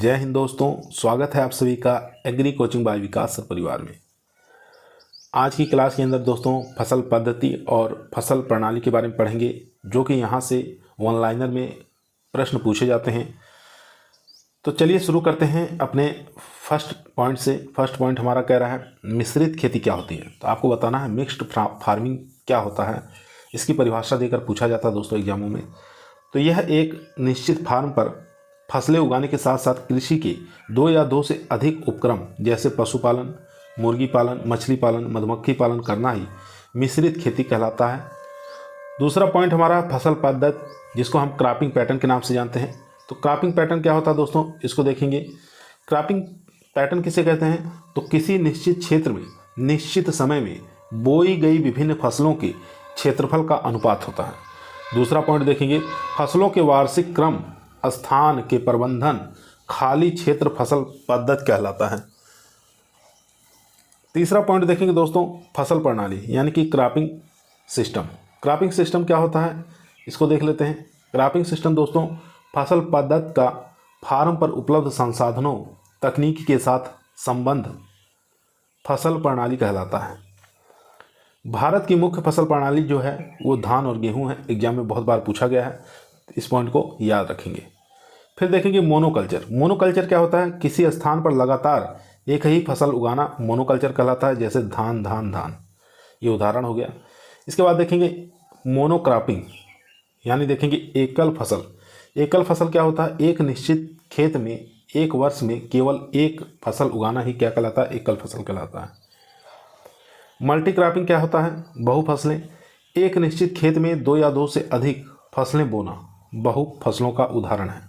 जय हिंद दोस्तों, स्वागत है आप सभी का एग्री कोचिंग बाय विकास सर परिवार में। आज की क्लास के अंदर दोस्तों फसल पद्धति और फसल प्रणाली के बारे में पढ़ेंगे, जो कि यहाँ से वन लाइनर में प्रश्न पूछे जाते हैं। तो चलिए शुरू करते हैं अपने फर्स्ट पॉइंट से। फर्स्ट पॉइंट हमारा कह रहा है मिश्रित खेती क्या होती है। तो आपको बताना है मिक्स्ड फार्मिंग क्या होता है। इसकी परिभाषा देकर पूछा जाता है दोस्तों एग्जामों में। तो यह एक निश्चित फार्म पर फसलें उगाने के साथ साथ कृषि के दो या दो से अधिक उपक्रम जैसे पशुपालन, मुर्गी पालन, मछली पालन, मधुमक्खी पालन करना ही मिश्रित खेती कहलाता है। दूसरा पॉइंट हमारा फसल पद्धति, जिसको हम क्रॉपिंग पैटर्न के नाम से जानते हैं। तो क्रॉपिंग पैटर्न क्या होता है दोस्तों, इसको देखेंगे। क्रॉपिंग पैटर्न किसे कहते हैं, तो किसी निश्चित क्षेत्र में निश्चित समय में बोई गई विभिन्न फसलों के क्षेत्रफल का अनुपात होता है। दूसरा पॉइंट देखेंगे, फसलों के वार्षिक क्रम स्थान के प्रबंधन खाली क्षेत्र फसल पद्धति कहलाता है। तीसरा पॉइंट देखेंगे दोस्तों फसल प्रणाली यानी कि क्रॉपिंग सिस्टम। क्रॉपिंग सिस्टम क्या होता है, इसको देख लेते हैं। क्रॉपिंग सिस्टम दोस्तों फसल पद्धति का फार्म पर उपलब्ध संसाधनों तकनीक के साथ संबंध फसल प्रणाली कहलाता है। भारत की मुख्य फसल प्रणाली जो है वो धान और गेहूं है। एग्जाम में बहुत बार पूछा गया है, इस पॉइंट को याद रखेंगे। फिर देखेंगे मोनोकल्चर। मोनोकल्चर क्या होता है, किसी स्थान पर लगातार एक ही फसल उगाना मोनोकल्चर कहलाता है, जैसे धान धान धान, ये उदाहरण हो गया। इसके बाद देखेंगे मोनोक्रॉपिंग यानी देखेंगे एकल फसल। एकल फसल क्या होता है, एक निश्चित खेत में एक वर्ष में केवल एक फसल उगाना ही क्या कहलाता है, एकल फसल कहलाता है। मल्टी क्रॉपिंग क्या होता है, बहु फसलें। एक निश्चित खेत में दो या दो से अधिक फसलें बोना बहु फसलों का उदाहरण है।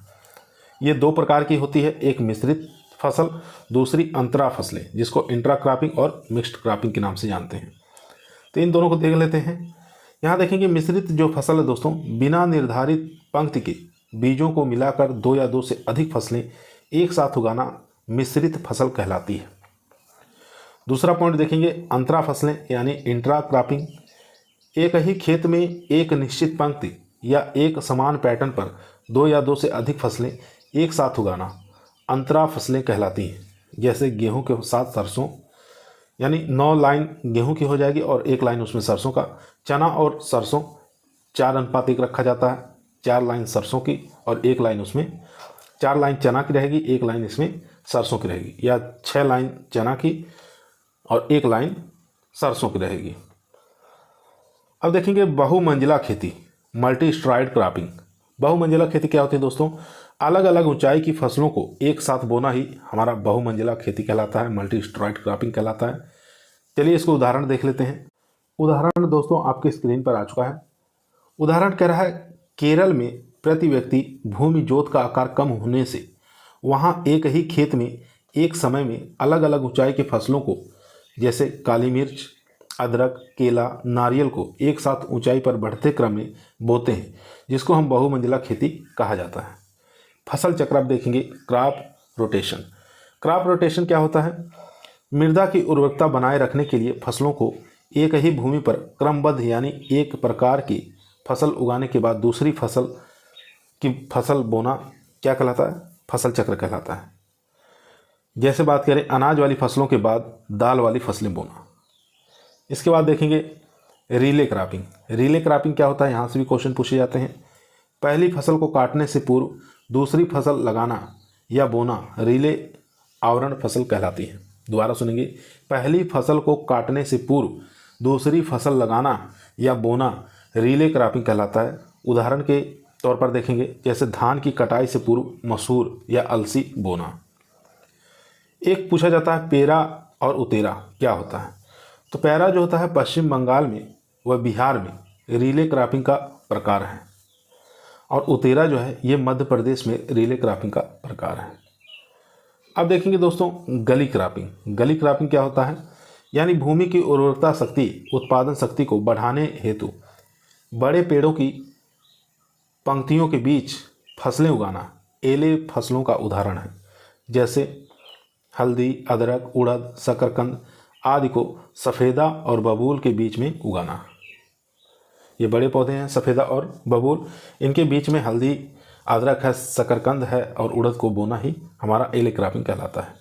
ये दो प्रकार की होती है, एक मिश्रित फसल, दूसरी अंतरा फसलें, जिसको इंट्रा क्रॉपिंग और मिक्स्ड क्रॉपिंग के नाम से जानते हैं। तो इन दोनों को देख लेते हैं। यहाँ देखेंगे मिश्रित जो फसल है दोस्तों, बिना निर्धारित पंक्ति के बीजों को मिलाकर दो या दो से अधिक फसलें एक साथ उगाना मिश्रित फसल कहलाती है। दूसरा पॉइंट देखेंगे अंतरा फसलें यानी इंट्रा क्रॉपिंग। एक ही खेत में एक निश्चित पंक्ति या एक समान पैटर्न पर दो या दो से अधिक फसलें एक साथ उगाना अंतरा फसलें कहलाती हैं। जैसे गेहूं के साथ सरसों, यानी 9 लाइन गेहूं की हो जाएगी और 1 लाइन उसमें सरसों का। चना और सरसों 4:1 रखा जाता है, 4 लाइन सरसों की और 1 लाइन उसमें, 4 लाइन चना की रहेगी, 1 लाइन इसमें सरसों की रहेगी, या 6 लाइन चना की और 1 लाइन सरसों की रहेगी। अब देखेंगे बहुमंजिला खेती, मल्टी स्ट्राइड क्रॉपिंग। बहुमंजिला खेती क्या होती है दोस्तों, अलग अलग ऊंचाई की फसलों को एक साथ बोना ही हमारा बहुमंजिला खेती कहलाता है, मल्टी स्ट्राइड क्रॉपिंग कहलाता है। चलिए इसको उदाहरण देख लेते हैं। उदाहरण दोस्तों आपके स्क्रीन पर आ चुका है। उदाहरण कह रहा है केरल में प्रति व्यक्ति भूमि जोत का आकार कम होने से वहाँ एक ही खेत में एक समय में अलग अलग ऊंचाई की फसलों को जैसे काली मिर्च, अदरक, केला, नारियल को एक साथ ऊंचाई पर बढ़ते क्रम में बोते हैं, जिसको हम बहुमंजिला खेती कहा जाता है। फसल चक्र आप देखेंगे क्रॉप रोटेशन। क्रॉप रोटेशन क्या होता है, मृदा की उर्वरकता बनाए रखने के लिए फसलों को एक ही भूमि पर क्रमबद्ध यानी एक प्रकार की फसल उगाने के बाद दूसरी फसल की फसल बोना क्या कहलाता है, फसल चक्र कहलाता है। जैसे बात करें अनाज वाली फसलों के बाद दाल वाली फसलें बोना। इसके बाद देखेंगे रिले क्रॉपिंग। रिले क्रॉपिंग क्या होता है, यहाँ से भी क्वेश्चन पूछे जाते हैं। पहली फसल को काटने से पूर्व दूसरी फसल लगाना या बोना रिले आवरण फसल कहलाती है। दोबारा सुनेंगे, पहली फसल को काटने से पूर्व दूसरी फसल लगाना या बोना रिले क्रॉपिंग कहलाता है। उदाहरण के तौर पर देखेंगे जैसे धान की कटाई से पूर्व मसूर या अलसी बोना। एक पूछा जाता है पेरा और उतेरा क्या होता है। तो पैरा जो होता है पश्चिम बंगाल में व बिहार में रिले क्रॉपिंग का प्रकार है, और उतेरा जो है ये मध्य प्रदेश में रिले क्रॉपिंग का प्रकार है। अब देखेंगे दोस्तों गली क्रॉपिंग। गली क्रॉपिंग क्या होता है, यानी भूमि की उर्वरता शक्ति, उत्पादन शक्ति को बढ़ाने हेतु बड़े पेड़ों की पंक्तियों के बीच फसलें उगाना एले फसलों का उदाहरण है। जैसे हल्दी, अदरक, उड़द, शकरकंद आदि को सफ़ेदा और बबूल के बीच में उगाना। ये बड़े पौधे हैं सफ़ेदा और बबूल, इनके बीच में हल्दी, अदरक है, शकरकंद है और उड़द को बोना ही हमारा एले क्रॉपिंग कहलाता है।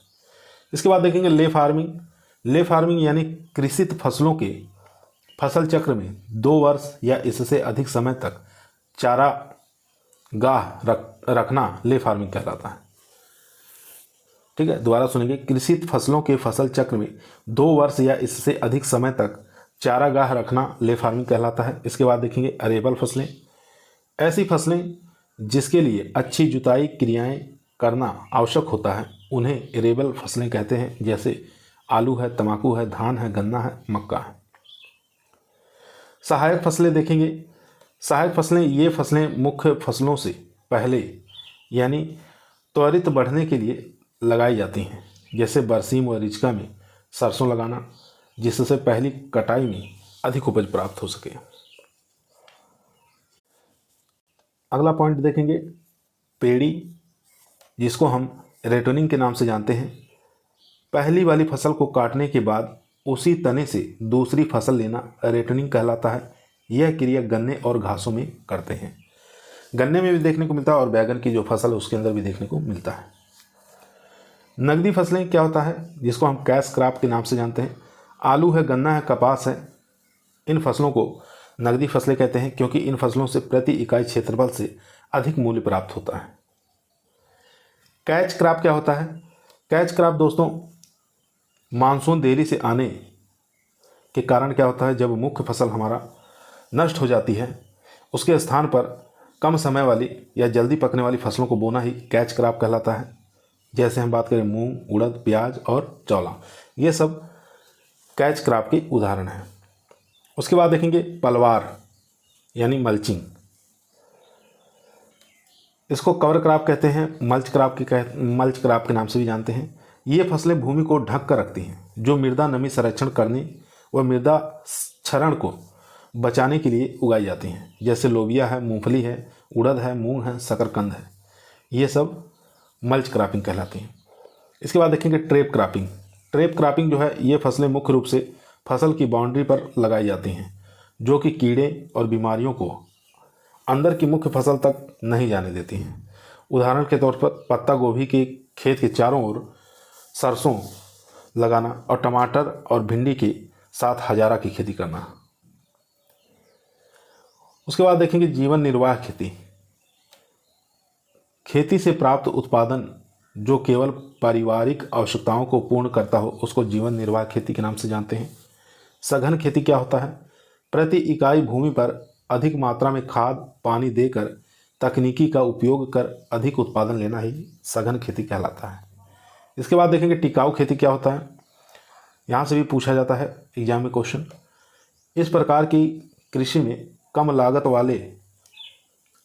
इसके बाद देखेंगे ले फार्मिंग। ले फार्मिंग यानी कृषित फसलों के फसल चक्र में 2 वर्ष या इससे अधिक समय तक चारागाह रखना ले फार्मिंग कहलाता है। ठीक है, दोबारा सुनेंगे। कृषित फसलों के फसल चक्र में 2 वर्ष या इससे अधिक समय तक चारागाह रखना ले फार्मिंग कहलाता है। इसके बाद देखेंगे अरेबल फसलें। ऐसी फसलें जिसके लिए अच्छी जुताई क्रियाएं करना आवश्यक होता है उन्हें अरेबल फसलें कहते हैं, जैसे आलू है, तंबाकू है, धान है, गन्ना है, मक्का है। सहायक फसलें देखेंगे। सहायक फसलें ये फसलें मुख्य फसलों से पहले यानी त्वरित बढ़ने के लिए लगाई जाती हैं, जैसे बरसीम व रिचका में सरसों लगाना, जिससे पहली कटाई में अधिक उपज प्राप्त हो सके। अगला पॉइंट देखेंगे पेड़ी, जिसको हम रेटनिंग के नाम से जानते हैं। पहली वाली फसल को काटने के बाद उसी तने से दूसरी फसल लेना रेटनिंग कहलाता है। यह क्रिया गन्ने और घासों में करते हैं। गन्ने में भी देखने को मिलता है और बैगन की जो फसल है उसके अंदर भी देखने को मिलता है। नकदी फसलें क्या होता है, जिसको हम कैश क्रॉप के नाम से जानते हैं। आलू है, गन्ना है, कपास है, इन फसलों को नकदी फसलें कहते हैं, क्योंकि इन फसलों से प्रति इकाई क्षेत्रफल से अधिक मूल्य प्राप्त होता है। कैच क्रॉप क्या होता है? कैच क्रॉप दोस्तों मानसून देरी से आने के कारण क्या होता है, जब मुख्य फसल हमारा नष्ट हो जाती है उसके स्थान पर कम समय वाली या जल्दी पकने वाली फसलों को बोना ही कैच क्रॉप कहलाता है। जैसे हम बात करें मूंग, उड़द, प्याज और चौला, ये सब कैच क्रॉप के उदाहरण हैं। उसके बाद देखेंगे पलवार यानी मल्चिंग। इसको कवर क्रॉप कहते हैं, मल्च क्रॉप के नाम से भी जानते हैं। ये फसलें भूमि को ढक कर रखती हैं, जो मृदा नमी संरक्षण करने व मृदा क्षरण को बचाने के लिए उगाई जाती हैं, जैसे लोबिया है, मूंगफली है, उड़द है, मूंग है, शकरकंद है। ये सब मल्च क्रॉपिंग कहलाती हैं। इसके बाद देखेंगे ट्रैप क्रॉपिंग। ट्रैप क्रॉपिंग जो है, ये फसलें मुख्य रूप से फसल की बाउंड्री पर लगाई जाती हैं, जो कि कीड़े और बीमारियों को अंदर की मुख्य फसल तक नहीं जाने देती हैं। उदाहरण के तौर पर पत्ता गोभी के खेत के चारों ओर सरसों लगाना और टमाटर और भिंडी के साथ हजारा की खेती करना। उसके बाद देखेंगे जीवन निर्वाह खेती। खेती से प्राप्त उत्पादन जो केवल पारिवारिक आवश्यकताओं को पूर्ण करता हो उसको जीवन निर्वाह खेती के नाम से जानते हैं। सघन खेती क्या होता है? प्रति इकाई भूमि पर अधिक मात्रा में खाद पानी देकर तकनीकी का उपयोग कर अधिक उत्पादन लेना ही सघन खेती कहलाता है। इसके बाद देखेंगे टिकाऊ खेती क्या होता है। यहाँ से भी पूछा जाता है एग्जाम में क्वेश्चन। इस प्रकार की कृषि में कम लागत वाले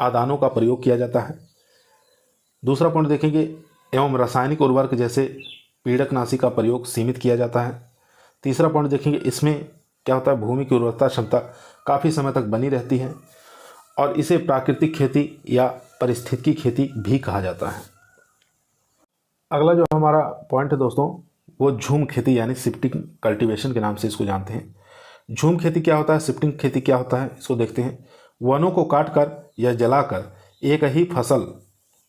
आदानों का प्रयोग किया जाता है। दूसरा पॉइंट देखेंगे एवं रासायनिक उर्वरक जैसे पीड़कनाशी का प्रयोग सीमित किया जाता है। तीसरा पॉइंट देखेंगे, इसमें क्या होता है, भूमि की उर्वरता क्षमता काफ़ी समय तक बनी रहती है और इसे प्राकृतिक खेती या पारिस्थितिकी खेती भी कहा जाता है। अगला जो हमारा पॉइंट है दोस्तों, वो झूम खेती यानी शिफ्टिंग कल्टीवेशन के नाम से इसको जानते हैं। झूम खेती क्या होता है, शिफ्टिंग खेती क्या होता है, इसको देखते हैं। वनों को काटकर या जलाकर एक ही फसल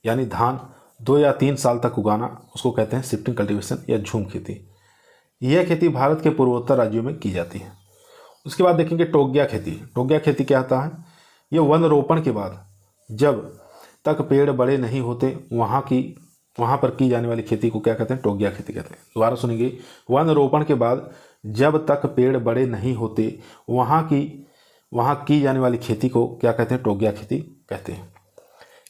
यानी धान 2 या 3 साल तक उगाना, उसको कहते हैं शिफ्टिंग कल्टीवेशन या झूम खेती। यह खेती भारत के पूर्वोत्तर राज्यों में की जाती है। उसके बाद देखेंगे टोग्या खेती। टोग्या खेती क्या होता है? ये वन रोपण के बाद जब तक पेड़ बड़े नहीं होते वहाँ पर की जाने वाली खेती को क्या कहते हैं? टोग्या खेती कहते हैं। दोबारा सुनेंगे, वन रोपण के बाद जब तक पेड़ बड़े नहीं होते वहाँ की जाने वाली खेती को क्या कहते हैं? टोग्या खेती कहते हैं।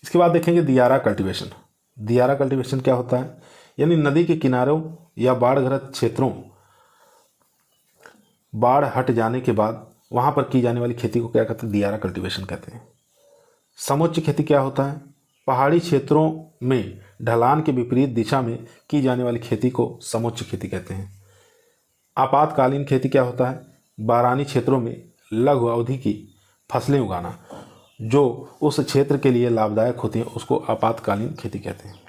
इसके बाद देखेंगे दियारा कल्टीवेशन। दियारा कल्टीवेशन क्या होता है? यानी नदी के किनारों या बाढ़ग्रस्त क्षेत्रों, बाढ़ हट जाने के बाद वहाँ पर की जाने वाली खेती को क्या कहते हैं? दियारा कल्टीवेशन कहते हैं। समोच्च खेती क्या होता है? पहाड़ी क्षेत्रों में ढलान के विपरीत दिशा में की जाने वाली खेती को समोच्च खेती कहते हैं। आपातकालीन खेती क्या होता है? बारानी क्षेत्रों में लघु अवधि की फसलें उगाना जो उस क्षेत्र के लिए लाभदायक होती हैं, उसको आपातकालीन खेती कहते हैं।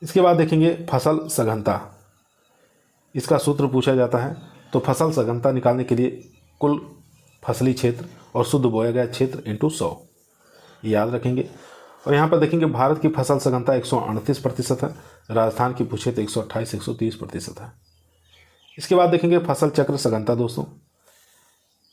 इसके बाद देखेंगे फसल सघनता। इसका सूत्र पूछा जाता है, तो फसल सघनता निकालने के लिए कुल फसली क्षेत्र और शुद्ध बोया गया क्षेत्र इंटू 100 याद रखेंगे। और यहाँ पर देखेंगे भारत की फसल सघनता 138% है, राजस्थान की पूछे तो 128-130% है। इसके बाद देखेंगे फसल चक्र सघनता दोस्तों।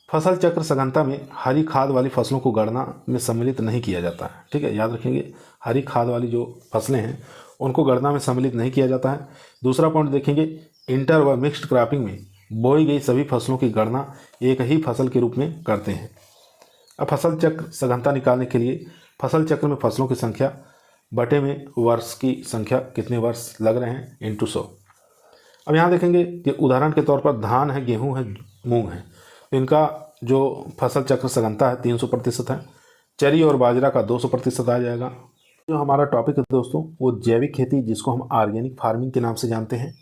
फसल चक्र सघनता में हरी खाद वाली फसलों को गणना में सम्मिलित नहीं किया जाता है, ठीक है, याद रखेंगे, हरी खाद वाली जो फसलें हैं उनको गणना में सम्मिलित नहीं किया जाता है। दूसरा पॉइंट देखेंगे, इंटर व मिक्स्ड क्रॉपिंग में बोई गई सभी फसलों की गणना एक ही फसल के रूप में करते हैं। अब फसल चक्र सघनता निकालने के लिए फसल चक्र में फसलों की संख्या बटे में वर्ष की संख्या, कितने वर्ष लग रहे हैं, इंटू 100। अब यहाँ देखेंगे कि उदाहरण के तौर पर धान है, गेहूँ है, मूंग है, तो इनका जो फसल चक्र सघनता है 300% है। चरी और बाजरा का 200% आ जाएगा। जो हमारा टॉपिक है दोस्तों वो जैविक खेती, जिसको हम ऑर्गेनिक फार्मिंग के नाम से जानते हैं।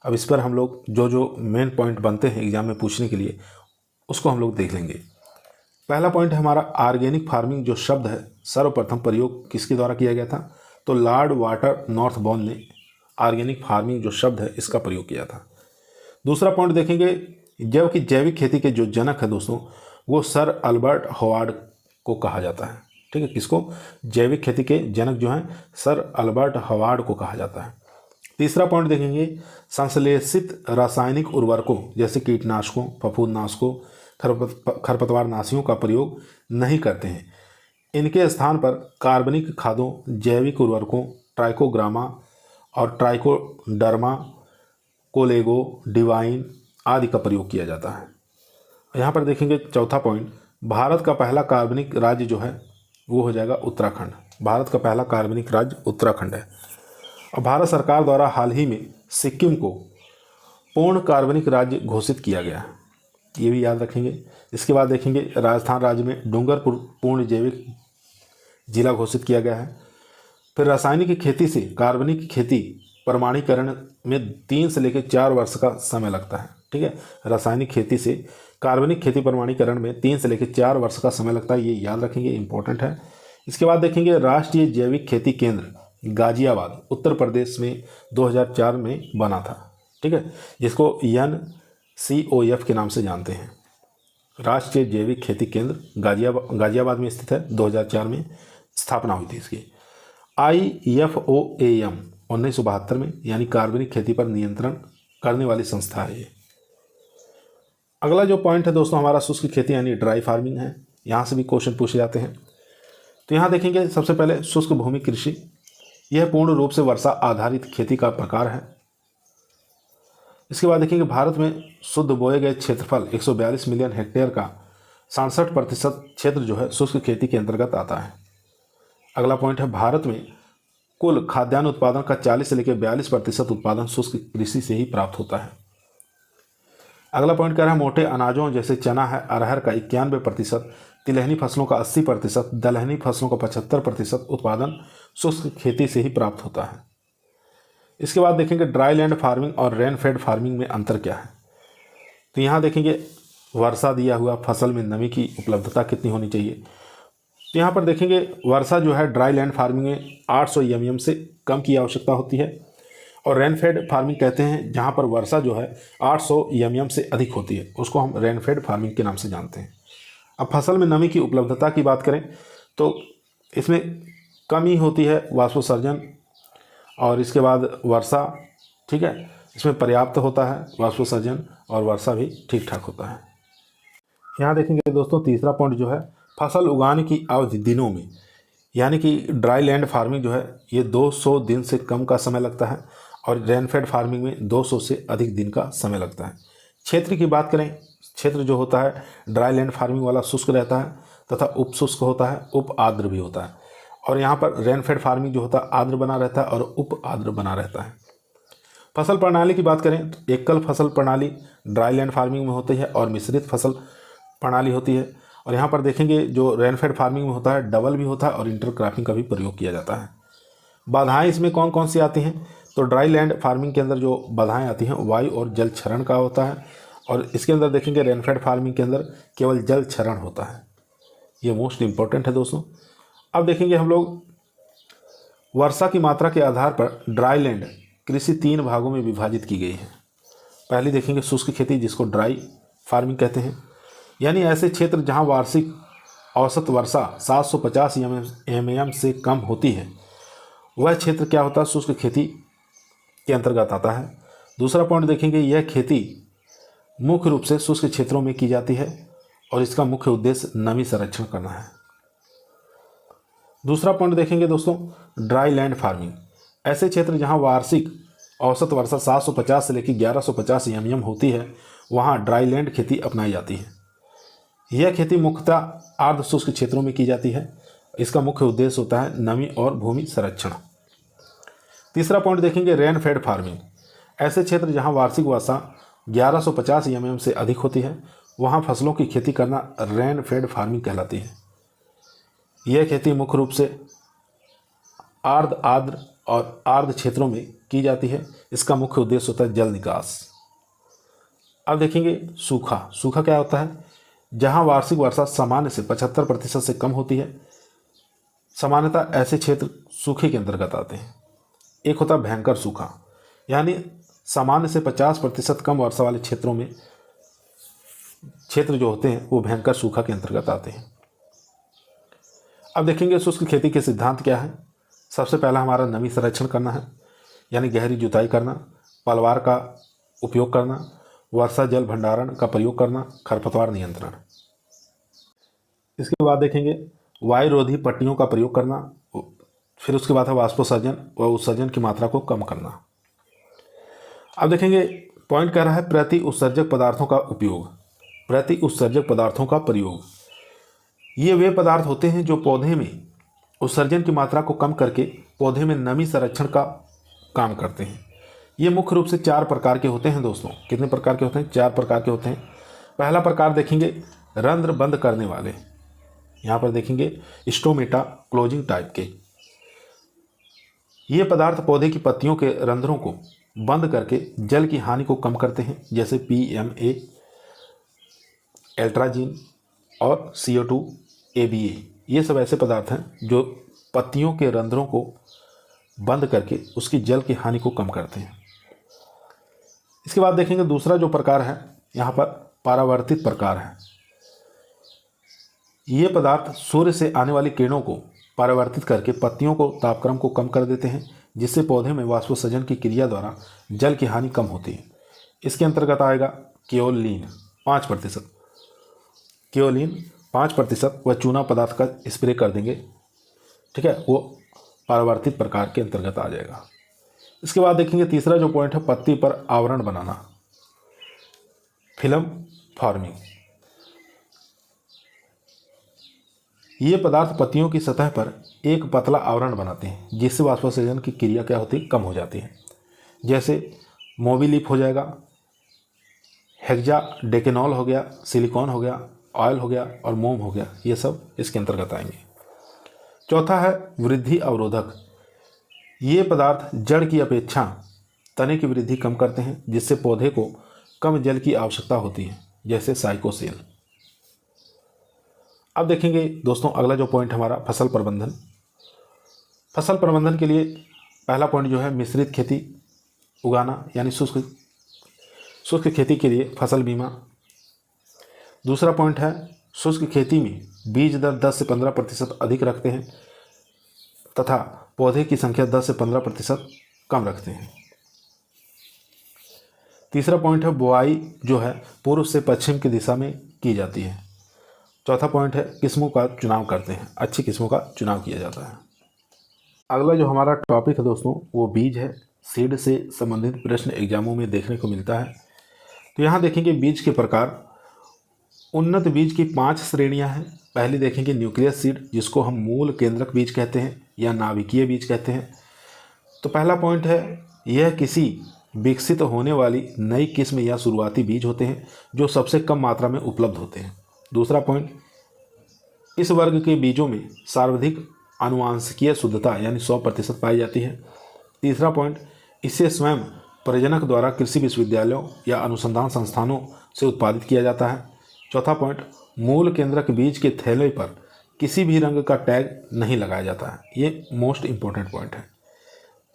अब इस पर हम लोग जो जो मेन पॉइंट बनते हैं एग्जाम में पूछने के लिए उसको हम लोग देख लेंगे। पहला पॉइंट है हमारा ऑर्गेनिक फार्मिंग। जो शब्द है सर्वप्रथम प्रयोग किसके द्वारा किया गया था, तो लॉर्ड वाटर नॉर्थबॉर्न ने ऑर्गेनिक फार्मिंग जो शब्द है इसका प्रयोग किया था। दूसरा पॉइंट देखेंगे, जबकि जैविक खेती के जो जनक है दोस्तों वो सर अल्बर्ट हॉवार्ड को कहा जाता है, ठीक है, किसको, जैविक खेती के जनक जो हैं सर अल्बर्ट हॉवार्ड को कहा जाता है। तीसरा पॉइंट देखेंगे, संश्लेषित रासायनिक उर्वरकों जैसे कीटनाशकों, फफूंदनाशकों, खरपतवार नाशियों का प्रयोग नहीं करते हैं। इनके स्थान पर कार्बनिक खादों, जैविक उर्वरकों, ट्राइकोग्रामा और ट्राइकोडर्मा, कोलेगो, डिवाइन आदि का प्रयोग किया जाता है। यहाँ पर देखेंगे चौथा पॉइंट, भारत का पहला कार्बनिक राज्य जो है वो हो जाएगा उत्तराखंड। भारत का पहला कार्बनिक राज्य उत्तराखंड है। और भारत सरकार द्वारा हाल ही में सिक्किम को पूर्ण कार्बनिक राज्य घोषित किया गया है, ये भी याद रखेंगे। इसके बाद देखेंगे, राजस्थान राज्य में डूंगरपुर पूर्ण जैविक जिला घोषित किया गया है। फिर रासायनिक खेती से कार्बनिक खेती प्रमाणीकरण में 3 से लेकर 4 वर्ष का समय लगता है, ठीक है, रासायनिक खेती से कार्बनिक खेती प्रमाणीकरण में 3 से लेकर 4 वर्ष का समय लगता है, ये याद रखेंगे, इंपॉर्टेंट है। इसके बाद देखेंगे, राष्ट्रीय जैविक खेती केंद्र गाजियाबाद उत्तर प्रदेश में 2004 में बना था, ठीक है, जिसको NCOF के नाम से जानते हैं। राष्ट्रीय जैविक खेती केंद्र गाजियाबाद में स्थित है, 2004 में स्थापना हुई थी इसकी। IFOAM 1972 में, यानी कार्बनिक खेती पर नियंत्रण करने वाली संस्था है ये। अगला जो पॉइंट है दोस्तों हमारा शुष्क खेती यानी ड्राई फार्मिंग है। यहाँ से भी क्वेश्चन पूछे जाते हैं। तो यहाँ देखेंगे, सबसे पहले शुष्क भूमि कृषि, यह पूर्ण रूप से वर्षा आधारित खेती का प्रकार है। इसके बाद देखेंगे, भारत में शुद्ध बोए गए क्षेत्रफल 142 मिलियन हेक्टेयर का 67% क्षेत्र जो है शुष्क खेती के अंतर्गत आता है। अगला पॉइंट है, भारत में कुल खाद्यान्न उत्पादन का 40 से लेकर 42% उत्पादन शुष्क कृषि से ही प्राप्त होता है। अगला पॉइंट कह रहा है, मोटे अनाजों जैसे चना है, अरहर का 91%, तिलहनी फसलों का 80%, दलहनी फसलों का 75% उत्पादन शुष्क खेती से ही प्राप्त होता है। इसके बाद देखेंगे, ड्राई लैंड फार्मिंग और रेन फेड फार्मिंग में अंतर क्या है। तो यहाँ देखेंगे, वर्षा दिया हुआ, फसल में नमी की उपलब्धता कितनी होनी चाहिए। तो यहाँ पर देखेंगे, वर्षा जो है ड्राई लैंड फार्मिंग में 800 mm से कम की आवश्यकता होती है, और रेनफेड फार्मिंग कहते हैं जहाँ पर वर्षा जो है 800 mm से अधिक होती है, उसको हम रेनफेड फार्मिंग के नाम से जानते हैं। अब फसल में नमी की उपलब्धता की बात करें तो इसमें कमी होती है वाष्पोत्सर्जन, और इसके बाद वर्षा, ठीक है, इसमें पर्याप्त होता है वाष्पोत्सर्जन और वर्षा भी ठीक ठाक होता है। यहाँ देखेंगे दोस्तों, तीसरा पॉइंट जो है, फसल उगाने की अवधि दिनों में, यानी कि ड्राई लैंड फार्मिंग जो है ये 200 दिन से कम का समय लगता है, और रेनफेड फार्मिंग में 200 से अधिक दिन का समय लगता है। क्षेत्र की बात करें, क्षेत्र जो होता है ड्राई लैंड फार्मिंग वाला शुष्क रहता है तथा उप शुष्क होता है, उप आर्द्र भी होता है, और यहाँ पर रेनफेड फार्मिंग जो होता है आर्द्र बना रहता है और उप आर्द्र बना रहता है। फसल प्रणाली की बात करें तो एकल फसल प्रणाली ड्राई लैंड फार्मिंग में होती है और मिश्रित फसल प्रणाली होती है, और यहाँ पर देखेंगे जो रेनफेड फार्मिंग में होता है डबल भी होता है और इंटरक्रॉपिंग का भी प्रयोग किया जाता है। बाधाएं इसमें कौन कौन सी आती हैं, तो ड्राई लैंड फार्मिंग के अंदर जो बाधाएं आती हैं वायु और जल क्षरण का होता है, और इसके अंदर देखेंगे रेनफेड फार्मिंग के अंदर केवल जल क्षरण होता है। ये मोस्ट इंपॉर्टेंट है दोस्तों। अब देखेंगे हम लोग, वर्षा की मात्रा के आधार पर ड्राई लैंड कृषि 3 भागों में विभाजित की गई है। पहली देखेंगे शुष्क खेती, जिसको ड्राई फार्मिंग कहते हैं, यानी ऐसे क्षेत्र जहां वार्षिक औसत वर्षा 750 mm से कम होती है वह क्षेत्र क्या होता है, शुष्क खेती के अंतर्गत आता है। दूसरा पॉइंट देखेंगे, यह खेती मुख्य रूप से शुष्क क्षेत्रों में की जाती है और इसका मुख्य उद्देश्य नमी संरक्षण करना है। दूसरा पॉइंट देखेंगे दोस्तों, ड्राई लैंड फार्मिंग, ऐसे क्षेत्र जहां वार्षिक औसत वर्षा 750 से लेकर 1150 mm होती है वहां ड्राई लैंड खेती अपनाई जाती है। यह खेती मुख्यतः अर्ध शुष्क क्षेत्रों में की जाती है। इसका मुख्य उद्देश्य होता है नमी और भूमि संरक्षण। तीसरा पॉइंट देखेंगे, रेन फेड फार्मिंग, ऐसे क्षेत्र जहां वार्षिक वर्षा 1150 mm से अधिक होती है वहां फसलों की खेती करना रेन फेड फार्मिंग कहलाती है। यह खेती मुख्य रूप से आर्द्र आर्द्र और आर्द्र क्षेत्रों में की जाती है। इसका मुख्य उद्देश्य होता है जल निकास। अब देखेंगे सूखा, सूखा क्या होता है, जहां वार्षिक वर्षा सामान्य से 75% से कम होती है। सामान्यतः ऐसे क्षेत्र सूखे के अंतर्गत आते हैं। एक होता है भयंकर सूखा, यानी सामान्य से 50% कम वर्षा वाले क्षेत्रों में क्षेत्र जो होते हैं वो भयंकर सूखा के अंतर्गत आते हैं। अब देखेंगे शुष्क खेती के सिद्धांत क्या है। सबसे पहला हमारा नमी संरक्षण करना है, यानी गहरी जुताई करना, पलवार का उपयोग करना, वर्षा जल भंडारण का प्रयोग करना, खरपतवार नियंत्रण। इसके बाद देखेंगे वायुरोधी पट्टियों का प्रयोग करना, फिर उसके बाद है वाष्पोत्सर्जन व उत्सर्जन की मात्रा को कम करना। अब देखेंगे पॉइंट कह रहा है प्रति उत्सर्जक पदार्थों का उपयोग, प्रति उत्सर्जक पदार्थों का प्रयोग। ये वे पदार्थ होते हैं जो पौधे में उत्सर्जन की मात्रा को कम करके पौधे में नमी संरक्षण का काम करते हैं। ये मुख्य रूप से 4 प्रकार के होते हैं दोस्तों। कितने प्रकार के होते हैं? 4 प्रकार के होते हैं। पहला प्रकार देखेंगे रंध्र बंद करने वाले, यहाँ पर देखेंगे स्टोमेटा क्लोजिंग टाइप के। ये पदार्थ पौधे की पत्तियों के रंध्रों को बंद करके जल की हानि को कम करते हैं, जैसे PMA, एल्ट्राजीन और CO2, ABA। ये सब ऐसे पदार्थ हैं जो पत्तियों के रंध्रों को बंद करके उसकी जल की हानि को कम करते हैं। इसके बाद देखेंगे दूसरा जो प्रकार है यहाँ पर परावर्तित प्रकार है। ये पदार्थ सूर्य से आने वाली किरणों को परावर्तित करके पत्तियों को तापक्रम को कम कर देते हैं, जिससे पौधे में वाष्पोत्सर्जन की क्रिया द्वारा जल की हानि कम होती है। इसके अंतर्गत आएगा केओलिन 5%, केओलिन 5% व चूना पदार्थ का स्प्रे कर देंगे, ठीक है, वो परावर्तित प्रकार के अंतर्गत आ जाएगा। इसके बाद देखेंगे तीसरा जो पॉइंट है पत्ती पर आवरण बनाना, फिल्म फॉर्मिंग। ये पदार्थ पत्तियों की सतह पर एक पतला आवरण बनाते हैं, जिससे वाष्पोत्सर्जन की क्रिया क्या होती है, कम हो जाती है। जैसे मोबिलिप हो जाएगा, हेक्साडेकेनॉल हो गया, सिलिकॉन हो गया, ऑयल हो गया और मोम हो गया, ये सब इसके अंतर्गत आएंगे। चौथा है वृद्धि अवरोधक। ये पदार्थ जड़ की अपेक्षा तने की वृद्धि कम करते हैं, जिससे पौधे को कम जल की आवश्यकता होती है, जैसे साइकोसेल। अब देखेंगे दोस्तों अगला जो पॉइंट हमारा फसल प्रबंधन। फसल प्रबंधन के लिए पहला पॉइंट जो है मिश्रित खेती उगाना, यानी शुष्क खेती के लिए फसल बीमा। दूसरा पॉइंट है शुष्क खेती में बीज दर 10 से 15% अधिक रखते हैं तथा पौधे की संख्या 10 से 15% कम रखते हैं। तीसरा पॉइंट है बुआई जो है पूर्व से पश्चिम की दिशा में की जाती है। चौथा पॉइंट है किस्मों का चुनाव करते हैं, अच्छी किस्मों का चुनाव किया जाता है। अगला जो हमारा टॉपिक है दोस्तों वो बीज है। सीड से संबंधित प्रश्न एग्जामों में देखने को मिलता है। तो यहाँ देखेंगे बीज के प्रकार। उन्नत बीज की 5 श्रेणियां हैं। पहली देखेंगे न्यूक्लियस सीड, जिसको हम मूल केंद्रक बीज कहते हैं या नाभिकीय बीज कहते हैं। तो पहला पॉइंट है यह किसी विकसित होने वाली नई किस्म या शुरुआती बीज होते हैं जो सबसे कम मात्रा में उपलब्ध होते हैं। दूसरा पॉइंट, इस वर्ग के बीजों में सर्वाधिक आनुवांशिकीय शुद्धता यानी 100% पाई जाती है। तीसरा पॉइंट, इसे स्वयं प्रजनक द्वारा कृषि विश्वविद्यालयों या अनुसंधान संस्थानों से उत्पादित किया जाता है। चौथा पॉइंट, मूल केंद्रक बीज के थैले पर किसी भी रंग का टैग नहीं लगाया जाता है। ये मोस्ट इंपॉर्टेंट पॉइंट है।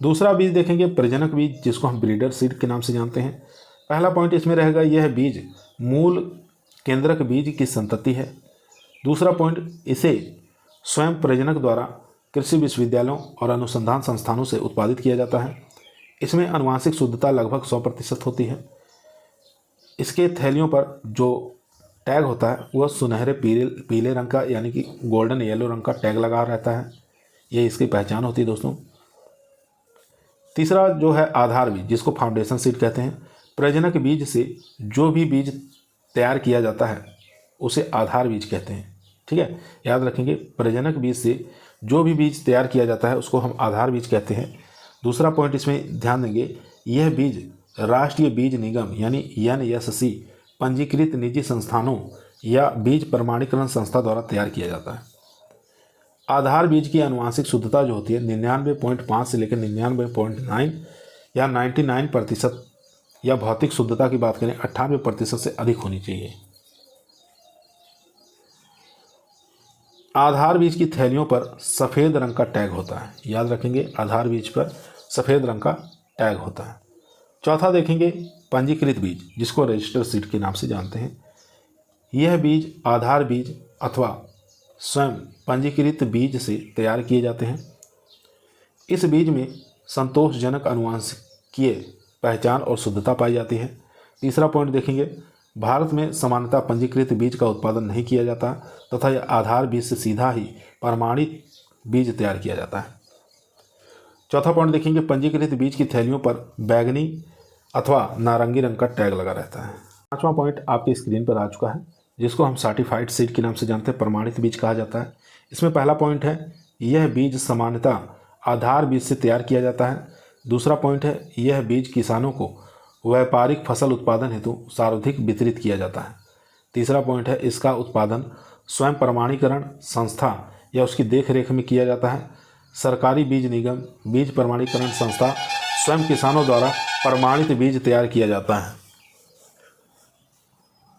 दूसरा बीज देखेंगे प्रजनक बीज, जिसको हम ब्रीडर सीड के नाम से जानते हैं। पहला पॉइंट इसमें रहेगा यह बीज मूल केंद्रक बीज की संतति है। दूसरा पॉइंट, इसे स्वयं प्रजनक द्वारा कृषि विश्वविद्यालयों और अनुसंधान संस्थानों से उत्पादित किया जाता है। इसमें आनुवांशिक शुद्धता लगभग 100% होती है। इसके थैलियों पर जो टैग होता है वह सुनहरे पीले रंग का यानी कि गोल्डन येलो रंग का टैग लगा रहता है। ये इसकी पहचान होती है दोस्तों। तीसरा जो है आधार बीज, जिसको फाउंडेशन सीड कहते हैं। प्रजनक बीज से जो भी बीज तैयार किया जाता है उसे आधार बीज कहते हैं। ठीक है, याद रखेंगे, प्रजनक बीज से जो भी बीज तैयार किया जाता है उसको हम आधार बीज कहते हैं। दूसरा पॉइंट इसमें ध्यान देंगे, यह बीज राष्ट्रीय बीज निगम यानी NSC पंजीकृत निजी संस्थानों या बीज प्रमाणीकरण संस्था द्वारा तैयार किया जाता है। आधार बीज की आनुवांशिक शुद्धता जो होती है 99.5 से लेकर 99.9 या 99% या भौतिक शुद्धता की बात करें 98% से अधिक होनी चाहिए। आधार बीज की थैलियों पर सफ़ेद रंग का टैग होता है। याद रखेंगे, आधार बीज पर सफ़ेद रंग का टैग होता है। चौथा देखेंगे पंजीकृत बीज, जिसको रजिस्टर्ड सीड के नाम से जानते हैं। यह बीज आधार बीज अथवा स्वयं पंजीकृत बीज से तैयार किए जाते हैं। इस बीज में संतोषजनक आनुवंशिकीय पहचान और शुद्धता पाई जाती है। तीसरा पॉइंट देखेंगे, भारत में सामान्यतः पंजीकृत बीज का उत्पादन नहीं किया जाता तथा यह आधार बीज से सीधा ही प्रमाणित बीज तैयार किया जाता है। चौथा पॉइंट देखेंगे, पंजीकृत बीज की थैलियों पर बैंगनी अथवा नारंगी रंग का टैग लगा रहता है। पांचवा पॉइंट आपकी स्क्रीन पर आ चुका है, जिसको हम सर्टिफाइड सीड के नाम से जानते हैं, प्रमाणित बीज कहा जाता है। इसमें पहला पॉइंट है, यह बीज सामान्यतः आधार बीज से तैयार किया जाता है। दूसरा पॉइंट है, यह बीज किसानों को व्यापारिक फसल उत्पादन हेतु सर्वाधिक वितरित किया जाता है। तीसरा पॉइंट है, इसका उत्पादन स्वयं प्रमाणीकरण संस्था या उसकी देखरेख में किया जाता है। सरकारी बीज निगम, बीज प्रमाणीकरण संस्था, स्वयं किसानों द्वारा प्रमाणित बीज तैयार किया जाता है।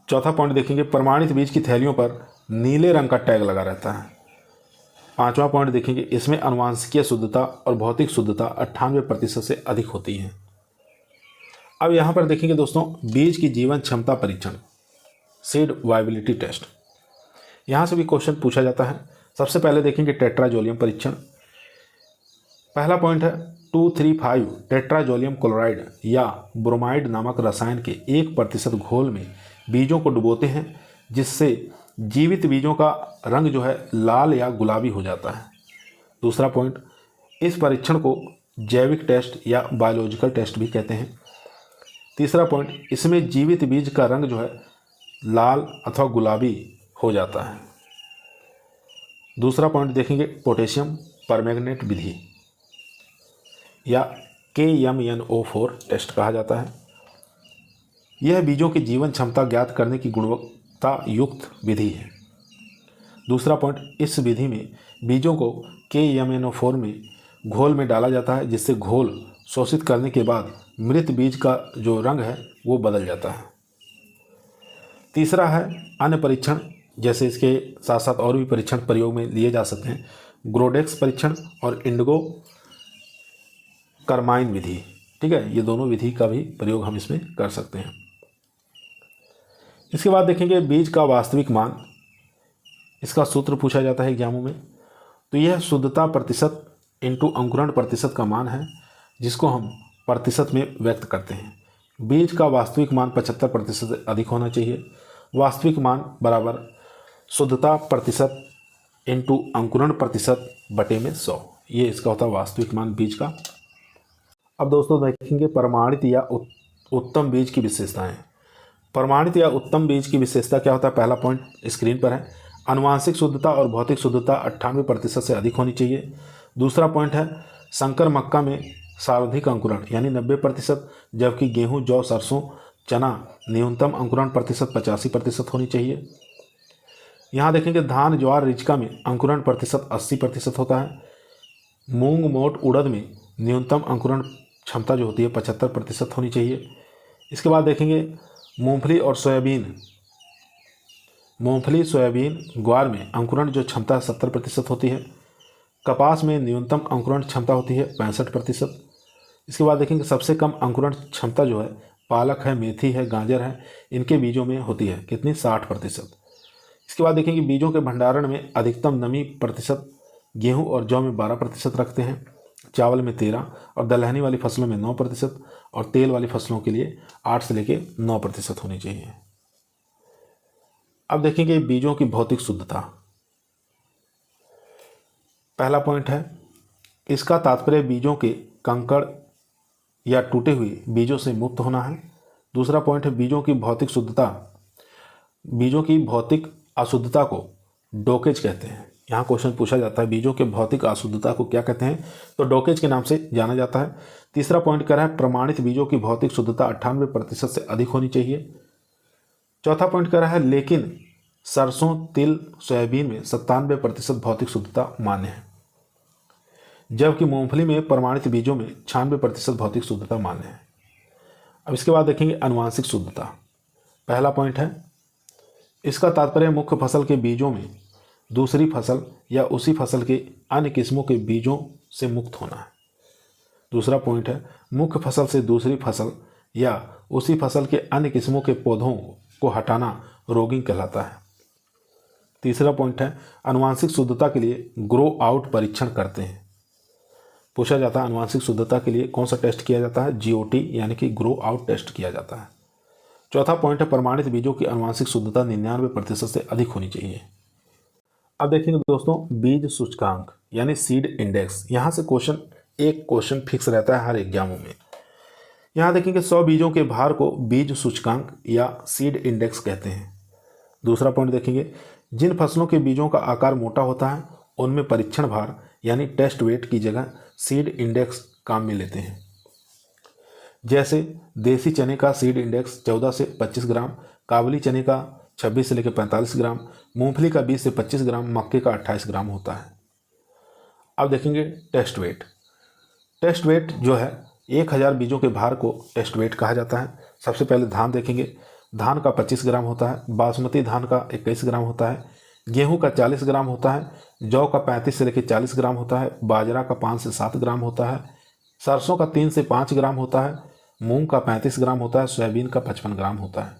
चौथा पॉइंट देखेंगे, प्रमाणित बीज की थैलियों पर नीले रंग का टैग लगा रहता है। पांचवा पॉइंट देखेंगे, इसमें आनुवंशिकीय शुद्धता और भौतिक शुद्धता 98% से अधिक होती है। अब यहाँ पर देखेंगे दोस्तों, बीज की जीवन क्षमता परीक्षण, सीड वायबिलिटी टेस्ट। यहाँ से भी क्वेश्चन पूछा जाता है। सबसे पहले देखेंगे टेट्राजोलियम परीक्षण। पहला पॉइंट है, 235 टेट्राजोलियम क्लोराइड या ब्रोमाइड नामक रसायन के 1% घोल में बीजों को डुबोते हैं, जिससे जीवित बीजों का रंग जो है लाल या गुलाबी हो जाता है। दूसरा पॉइंट, इस परीक्षण को जैविक टेस्ट या बायोलॉजिकल टेस्ट भी कहते हैं। तीसरा पॉइंट, इसमें जीवित बीज का रंग जो है लाल अथवा गुलाबी हो जाता है। दूसरा पॉइंट देखेंगे पोटेशियम परमैंगनेट विधि या KMNO4 टेस्ट कहा जाता है। यह बीजों की जीवन क्षमता ज्ञात करने की गुणवत्ता युक्त विधि है। दूसरा पॉइंट, इस विधि में बीजों को KMNO4 में घोल में डाला जाता है, जिससे घोल शोषित करने के बाद मृत बीज का जो रंग है वो बदल जाता है। तीसरा है अन्य परीक्षण, जैसे इसके साथ साथ और भी परीक्षण प्रयोग में लिए जा सकते हैं, ग्रोडेक्स परीक्षण और इंडिगो कार्माइन विधि। ठीक है, ये दोनों विधि का भी प्रयोग हम इसमें कर सकते हैं। इसके बाद देखेंगे बीज का वास्तविक मान। इसका सूत्र पूछा जाता है एग्जामों में। तो यह शुद्धता प्रतिशत इंटू अंकुरण प्रतिशत का मान है, जिसको हम प्रतिशत में व्यक्त करते हैं। बीज का वास्तविक मान 75% से अधिक होना चाहिए। वास्तविक मान बराबर शुद्धता प्रतिशत इंटू अंकुरण प्रतिशत बटे में 100, ये इसका होता है वास्तविक मान बीज का। अब दोस्तों देखेंगे प्रमाणित या उत्तम बीज की विशेषताएं। प्रमाणित या उत्तम बीज की विशेषता क्या होता है? पहला पॉइंट स्क्रीन पर है, आनुवांशिक शुद्धता और भौतिक शुद्धता 98% से अधिक होनी चाहिए। दूसरा पॉइंट है संकर मक्का में सर्वाधिक अंकुरण यानी 90%, जबकि गेहूं, जौ, सरसों, चना न्यूनतम अंकुरण प्रतिशत 85% होनी चाहिए। यहाँ देखेंगे धान, ज्वार, रिचका में अंकुरण प्रतिशत 80% होता है। मूंग, मोट, उड़द में न्यूनतम अंकुरण क्षमता जो होती है 75% होनी चाहिए। इसके बाद देखेंगे मूंगफली और सोयाबीन, ग्वार में अंकुरण जो क्षमता 70% होती है। कपास में न्यूनतम अंकुरण क्षमता होती है 65%। इसके बाद देखेंगे सबसे कम अंकुरण क्षमता जो है पालक है, मेथी है, गाजर है, इनके बीजों में होती है कितनी? 60%। इसके बाद देखेंगे बीजों के भंडारण में अधिकतम नमी प्रतिशत गेहूँ और जौ में 12% रखते हैं, चावल में 13 और दलहनी वाली फसलों में 9% और तेल वाली फसलों के लिए 8 से लेकर 9% होनी चाहिए। अब देखेंगे बीजों की भौतिक शुद्धता। पहला पॉइंट है, इसका तात्पर्य बीजों के कंकड़ या टूटे हुए बीजों से मुक्त होना है। दूसरा पॉइंट है, बीजों की भौतिक शुद्धता, बीजों की भौतिक अशुद्धता को डोकेज कहते हैं। यहाँ क्वेश्चन पूछा जाता है बीजों के भौतिक अशुद्धता को क्या कहते हैं, तो डोकेज के नाम से जाना जाता है। तीसरा पॉइंट कह रहा है प्रमाणित बीजों की भौतिक शुद्धता 98% से अधिक होनी चाहिए। चौथा पॉइंट कह रहा है लेकिन सरसों, तिल, सोयाबीन में 97% भौतिक शुद्धता मान्य है, जबकि मूंगफली में प्रमाणित बीजों में 96% भौतिक शुद्धता मान्य है। अब इसके बाद देखेंगे अनुवांशिक शुद्धता। पहला पॉइंट है, इसका तात्पर्य मुख्य फसल के बीजों में दूसरी फसल या उसी फसल के अन्य किस्मों के बीजों से मुक्त होना है। दूसरा पॉइंट है, मुख्य फसल से दूसरी फसल या उसी फसल के अन्य किस्मों के पौधों को हटाना रोगिंग कहलाता है। तीसरा पॉइंट है, अनुवांशिक शुद्धता के लिए ग्रो आउट परीक्षण करते हैं। पूछा जाता है अनुवांशिक शुद्धता के लिए कौन सा टेस्ट किया जाता है, GOT यानी कि ग्रो आउट टेस्ट किया जाता है। चौथा पॉइंट है, प्रमाणित बीजों की अनुवांशिक शुद्धता 99% से अधिक होनी चाहिए। अब देखेंगे दोस्तों बीज सूचकांक यानी सीड इंडेक्स। यहाँ से एक क्वेश्चन फिक्स रहता है हर एग्जामों में। यहाँ देखेंगे 100 बीजों के भार को बीज सूचकांक या सीड इंडेक्स कहते हैं। दूसरा पॉइंट देखेंगे, जिन फसलों के बीजों का आकार मोटा होता है उनमें परीक्षण भार यानी टेस्ट वेट की जगह सीड इंडेक्स काम में लेते हैं। जैसे देसी चने का सीड इंडेक्स 14 से 25 ग्राम, काबुली चने का 26 से लेकर 45 ग्राम, मूंगफली का 20 से 25 ग्राम, मक्के का 28 ग्राम होता है। अब देखेंगे टेस्ट वेट। टेस्ट वेट जो है 1000 बीजों के भार को टेस्ट वेट कहा जाता है। सबसे पहले धान देखेंगे, धान का 25 ग्राम होता है, बासमती धान का 21 ग्राम होता है, गेहूं का 40 ग्राम होता है, जौ का 35 से लेकर 40 ग्राम होता है, बाजरा का 5 से 7 ग्राम होता है, सरसों का 3 से 5 ग्राम होता है, मूंग का 35 ग्राम होता है, सोयाबीन का 55 ग्राम होता है।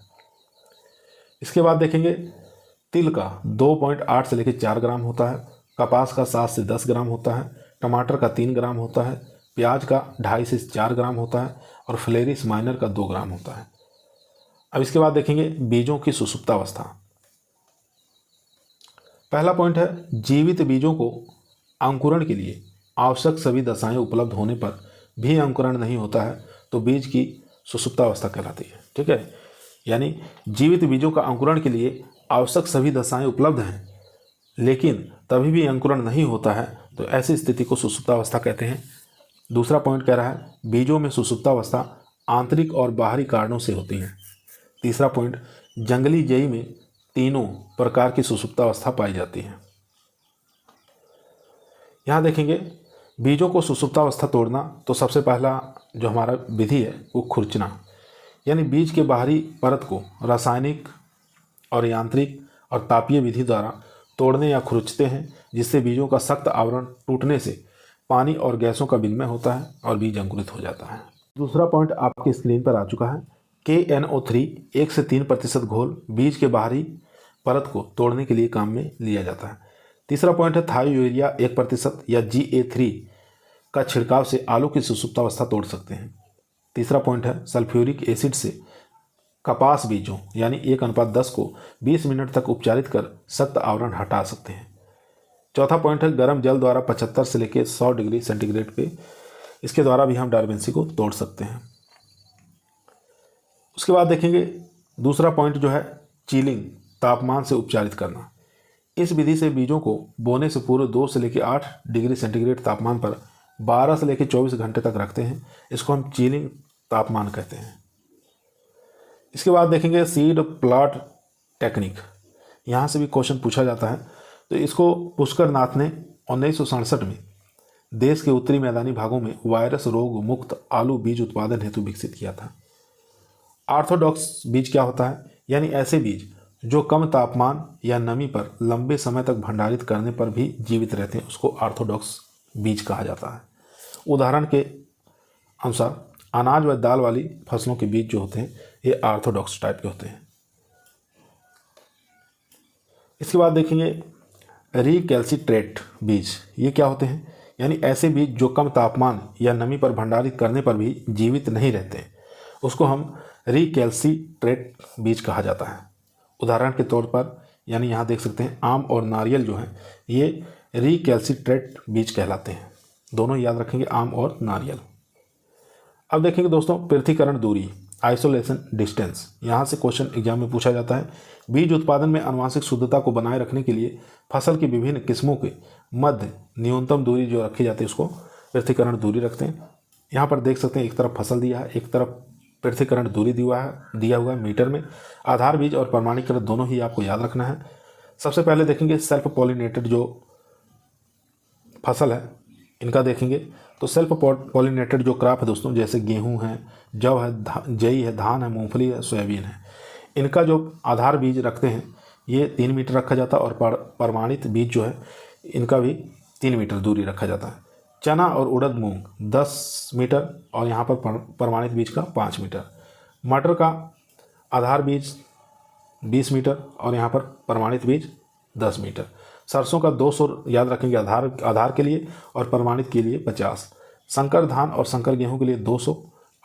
इसके बाद देखेंगे तिल का 2.8 से लेकर 4 ग्राम होता है, कपास का 7 से 10 ग्राम होता है, टमाटर का 3 ग्राम होता है, प्याज का 2.5 से 4 ग्राम होता है और फ्लेरिस माइनर का 2 ग्राम होता है। अब इसके बाद देखेंगे बीजों की सुसुप्तावस्था। पहला पॉइंट है, जीवित बीजों को अंकुरण के लिए आवश्यक सभी दशाएं उपलब्ध होने पर भी अंकुरण नहीं होता है तो बीज की सुसुप्तावस्था कहलाती है। ठीक है, यानी जीवित बीजों का अंकुरण के लिए आवश्यक सभी दशाएं उपलब्ध हैं लेकिन तभी भी अंकुरण नहीं होता है तो ऐसी स्थिति को सुसुप्तावस्था कहते हैं। दूसरा पॉइंट कह रहा है, बीजों में सुसुप्तावस्था आंतरिक और बाहरी कारणों से होती है। तीसरा पॉइंट, जंगली जई में तीनों प्रकार की सुसुप्तावस्था पाई जाती है। यहाँ देखेंगे बीजों को सुसुप्तावस्था तोड़ना, तो सबसे पहला जो हमारा विधि है वो खुरचना, यानी बीज के बाहरी परत को रासायनिक और यांत्रिक और तापीय विधि द्वारा तोड़ने या खुरचते हैं, जिससे बीजों का सख्त आवरण टूटने से पानी और गैसों का विनिमय होता है और बीज अंकुरित हो जाता है। दूसरा पॉइंट आपकी स्क्रीन पर आ चुका है, KNO3 1 से 3% घोल बीज के बाहरी परत को तोड़ने के लिए काम में लिया जाता है। तीसरा पॉइंट है, थायोयूरिया 1% या GA3 का छिड़काव से आलू की सुसुप्तावस्था तोड़ सकते हैं। तीसरा पॉइंट है, सल्फ्यूरिक एसिड से कपास बीजों यानी 1:10 को 20 मिनट तक उपचारित कर सख्त आवरण हटा सकते हैं। चौथा पॉइंट है, गर्म जल द्वारा 75 से लेकर 100 डिग्री सेंटीग्रेड पे, इसके द्वारा भी हम डार्बेंसी को तोड़ सकते हैं। उसके बाद देखेंगे दूसरा पॉइंट जो है चीलिंग, तापमान से उपचारित करना। इस विधि से बीजों को बोने से पूर्व 2 से लेकर 8 डिग्री सेंटीग्रेड तापमान पर 12 से लेकर 24 घंटे तक रखते हैं। इसको हम चीलिंग तापमान कहते हैं। इसके बाद देखेंगे सीड प्लॉट टेक्निक। यहाँ से भी क्वेश्चन पूछा जाता है, तो इसको पुष्कर नाथ ने 1967 में देश के उत्तरी मैदानी भागों में वायरस रोग मुक्त आलू बीज उत्पादन हेतु विकसित किया था। ऑर्थोडॉक्स बीज क्या होता है, यानी ऐसे बीज जो कम तापमान या नमी पर लंबे समय तक भंडारित करने पर भी जीवित रहते हैं, उसको ऑर्थोडॉक्स बीज कहा जाता है। उदाहरण के अनुसार अनाज व दाल वाली फसलों के बीज जो होते हैं ये ऑर्थोडॉक्स टाइप के होते हैं। इसके बाद देखेंगे रिकैल्सिट्रेट बीज, ये क्या होते हैं? यानी ऐसे बीज जो कम तापमान या नमी पर भंडारित करने पर भी जीवित नहीं रहते, उसको हम रिकैल्सिट्रेट बीज कहा जाता है। उदाहरण के तौर पर यानी यहाँ देख सकते हैं आम और नारियल जो है ये रिकैल्सिट्रेट बीज कहलाते हैं। दोनों याद रखेंगे, आम और नारियल। अब देखेंगे दोस्तों पृथक्करण दूरी, आइसोलेशन डिस्टेंस। यहाँ से क्वेश्चन एग्जाम में पूछा जाता है। बीज उत्पादन में आनुवंशिक शुद्धता को बनाए रखने के लिए फसल की विभिन्न किस्मों के मध्य न्यूनतम दूरी जो रखी जाती है उसको पृथक्करण दूरी रखते हैं। यहाँ पर देख सकते हैं एक तरफ फसल दिया है, एक तरफ पृथक्करण दूरी दिया हुआ है मीटर में। आधार बीज और प्रमाणीकृत दोनों ही आपको याद रखना है। सबसे पहले देखेंगे सेल्फ पॉलिनेटेड जो फसल है इनका देखेंगे तो सेल्फ पॉलिनेटेड जो क्रॉप है दोस्तों, जैसे गेहूं है, जौ है, जई है, धान है, मूंगफली है, सोयाबीन है, इनका जो आधार बीज रखते हैं ये 3 मीटर रखा जाता है और प्रमाणित बीज जो है इनका भी 3 मीटर दूरी रखा जाता है। चना और उड़द मूंग 10 मीटर और यहाँ पर प्रमाणित बीज का 5 मीटर। मटर का आधार बीज 20 मीटर और यहाँ पर प्रमाणित बीज 10 मीटर। सरसों का 200 याद रखेंगे आधार के लिए और प्रमाणित के लिए 50। संकर धान और संकर गेहूं के लिए 200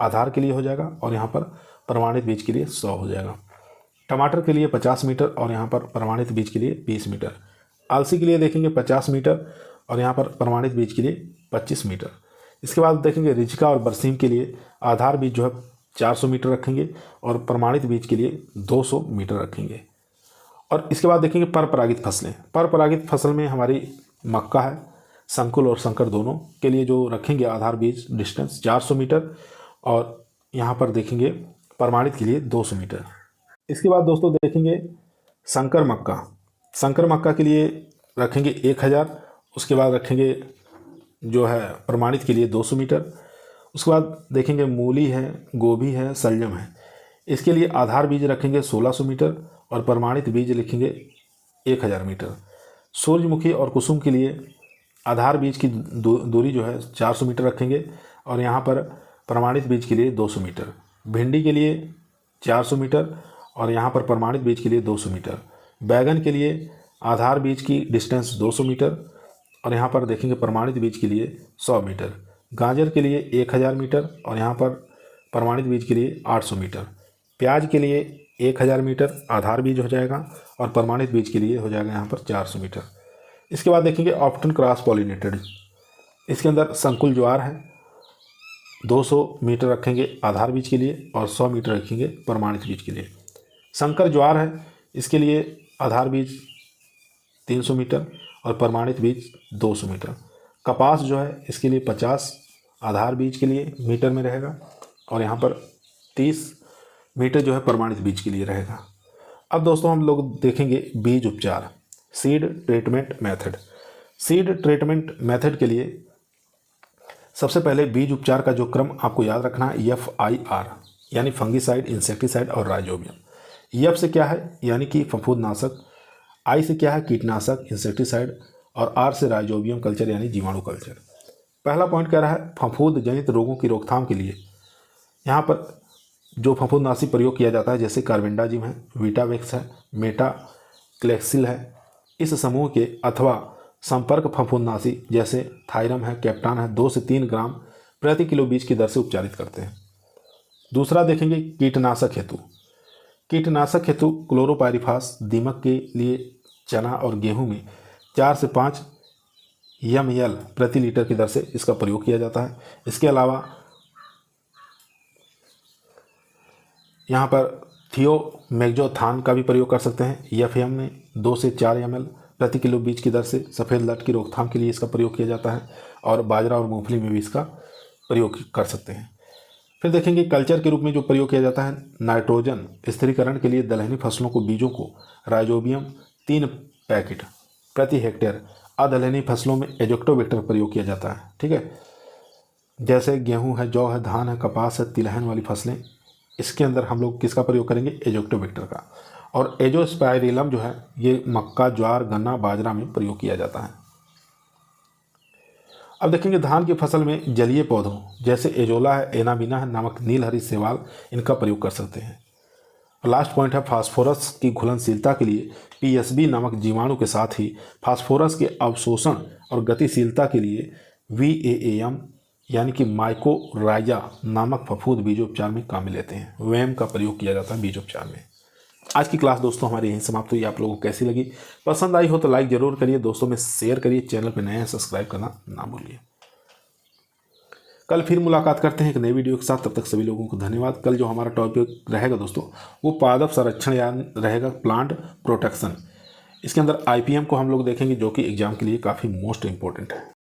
आधार के लिए हो जाएगा और यहाँ पर प्रमाणित बीज के लिए 100 हो जाएगा। टमाटर के लिए 50 मीटर और यहाँ पर प्रमाणित बीज के लिए 20 मीटर। अलसी के लिए देखेंगे 50 मीटर और यहाँ पर प्रमाणित बीज के लिए 25 मीटर। इसके बाद देखेंगे रिचका और बरसीम के लिए आधार बीज जो है 400 मीटर रखेंगे और प्रमाणित बीज के लिए 200 मीटर रखेंगे। और इसके बाद देखेंगे परपरागित फसलें। परपरागित फसल में हमारी मक्का है, संकुल और संकर दोनों के लिए जो रखेंगे आधार बीज डिस्टेंस 400 मीटर और यहाँ पर देखेंगे प्रमाणित के लिए 200 मीटर। इसके बाद दोस्तों देखेंगे संकर मक्का। संकर मक्का के लिए रखेंगे 1000, उसके बाद रखेंगे जो है प्रमाणित के लिए 200 मीटर। उसके बाद देखेंगे मूली है, गोभी है, सलजम है, इसके लिए आधार बीज रखेंगे 1600 मीटर और प्रमाणित बीज लिखेंगे 1000 मीटर। सूरजमुखी और कुसुम के लिए आधार बीज की दूरी जो है 400 मीटर रखेंगे और यहाँ पर प्रमाणित बीज के लिए 200 मीटर। भिंडी के लिए 400 मीटर और यहाँ पर प्रमाणित बीज के लिए 200 मीटर। बैगन के लिए आधार बीज की डिस्टेंस 200 मीटर और यहाँ पर देखेंगे प्रमाणित बीज के लिए 100 मीटर। गाजर के लिए 1000 मीटर और यहाँ पर प्रमाणित बीज के लिए 800 मीटर। प्याज के लिए 1000 मीटर आधार बीज हो जाएगा और प्रमाणित बीज के लिए हो जाएगा यहाँ पर 400 मीटर। इसके बाद देखेंगे ऑप्टन क्रॉस पॉलिनेटेड, इसके अंदर संकुल ज्वार है, 200 मीटर रखेंगे आधार बीज के लिए और 100 मीटर रखेंगे प्रमाणित बीज के लिए। संकर ज्वार है, इसके लिए आधार बीज 300 मीटर और प्रमाणित बीज 200 मीटर। कपास जो है इसके लिए 50 आधार बीज के लिए मीटर में रहेगा और यहाँ पर 30 मीटर जो है प्रमाणित बीज के लिए रहेगा। अब दोस्तों हम लोग देखेंगे बीज उपचार, seed treatment method. Seed treatment method के लिए सबसे पहले बीज उपचार का जो क्रम आपको याद रखना है FIR यानी फंगीसाइड, इंसेक्टिसाइड और राइजोबियम। F से क्या है यानी कि फफूंदनाशक, I से क्या है कीटनाशक इंसेक्टिसाइड और R से राइजोबियम कल्चर यानी जीवाणु कल्चर। पहला पॉइंट कह रहा है फफूंद जनित रोगों की रोकथाम के लिए यहाँ पर जो फफूंदनाशी प्रयोग किया जाता है जैसे कार्बेंडाजिम है, वीटावेक्स है, मेटाक्लेक्सिल है, इस समूह के अथवा संपर्क फफूंदनाशी जैसे थायरम है, कैप्टान है 2 से 3 ग्राम प्रति किलो बीज की दर से उपचारित करते हैं। दूसरा देखेंगे कीटनाशक हेतु। कीटनाशक हेतु क्लोरोपाइरिफास दीमक के लिए चना और गेहूं में 4 से 5 ml प्रति लीटर की दर से इसका प्रयोग किया जाता है। इसके अलावा यहाँ पर थियोमेक्सोथान का भी प्रयोग कर सकते हैं। FM में 2 से 4 ml प्रति किलो बीज की दर से सफ़ेद लट की रोकथाम के लिए इसका प्रयोग किया जाता है और बाजरा और मूंगफली में भी इसका प्रयोग कर सकते हैं। फिर देखेंगे कल्चर के रूप में जो प्रयोग किया जाता है नाइट्रोजन स्थिरीकरण के लिए दलहनी फसलों को बीजों को राइजोबियम 3 पैकेट प्रति हेक्टेयर, अदलहनी फसलों में एजोक्टोबैक्टर प्रयोग किया जाता है। ठीक है, जैसे गेहूं है, जौ है, धान है, कपास है, तिलहन वाली फसलें, इसके अंदर हम लोग किसका प्रयोग करेंगे एजोक्टोबैक्टर का। और एजोस्पाइरिलम जो है ये मक्का, ज्वार, गन्ना, बाजरा में प्रयोग किया जाता है। अब देखेंगे धान की फसल में जलीय पौधों जैसे एजोला है, एनाबीना है, नमक नील हरी, सेवाल, इनका प्रयोग कर सकते हैं। लास्ट पॉइंट है फास्फोरस की घुलनशीलता के लिए पीएसबी नामक जीवाणु के साथ ही फास्फोरस के अवशोषण और गतिशीलता के लिए VAM यानी कि माइकोराइजा नामक फफूंद बीजोपचार में काम में लेते हैं। वैम का प्रयोग किया जाता है बीजोपचार में। आज की क्लास दोस्तों हमारी यहीं समाप्त हुई। आप लोगों को कैसी लगी? पसंद आई हो तो लाइक जरूर करिए, दोस्तों में शेयर करिए, चैनल पर नए हैं सब्सक्राइब करना ना भूलिए। कल फिर मुलाकात करते हैं एक नई वीडियो के साथ। तब तक सभी लोगों को धन्यवाद। कल जो हमारा टॉपिक रहेगा दोस्तों वो पादप संरक्षण या रहेगा प्लांट प्रोटेक्शन। इसके अंदर IPM को हम लोग देखेंगे जो कि एग्जाम के लिए काफ़ी मोस्ट इंपॉर्टेंट है।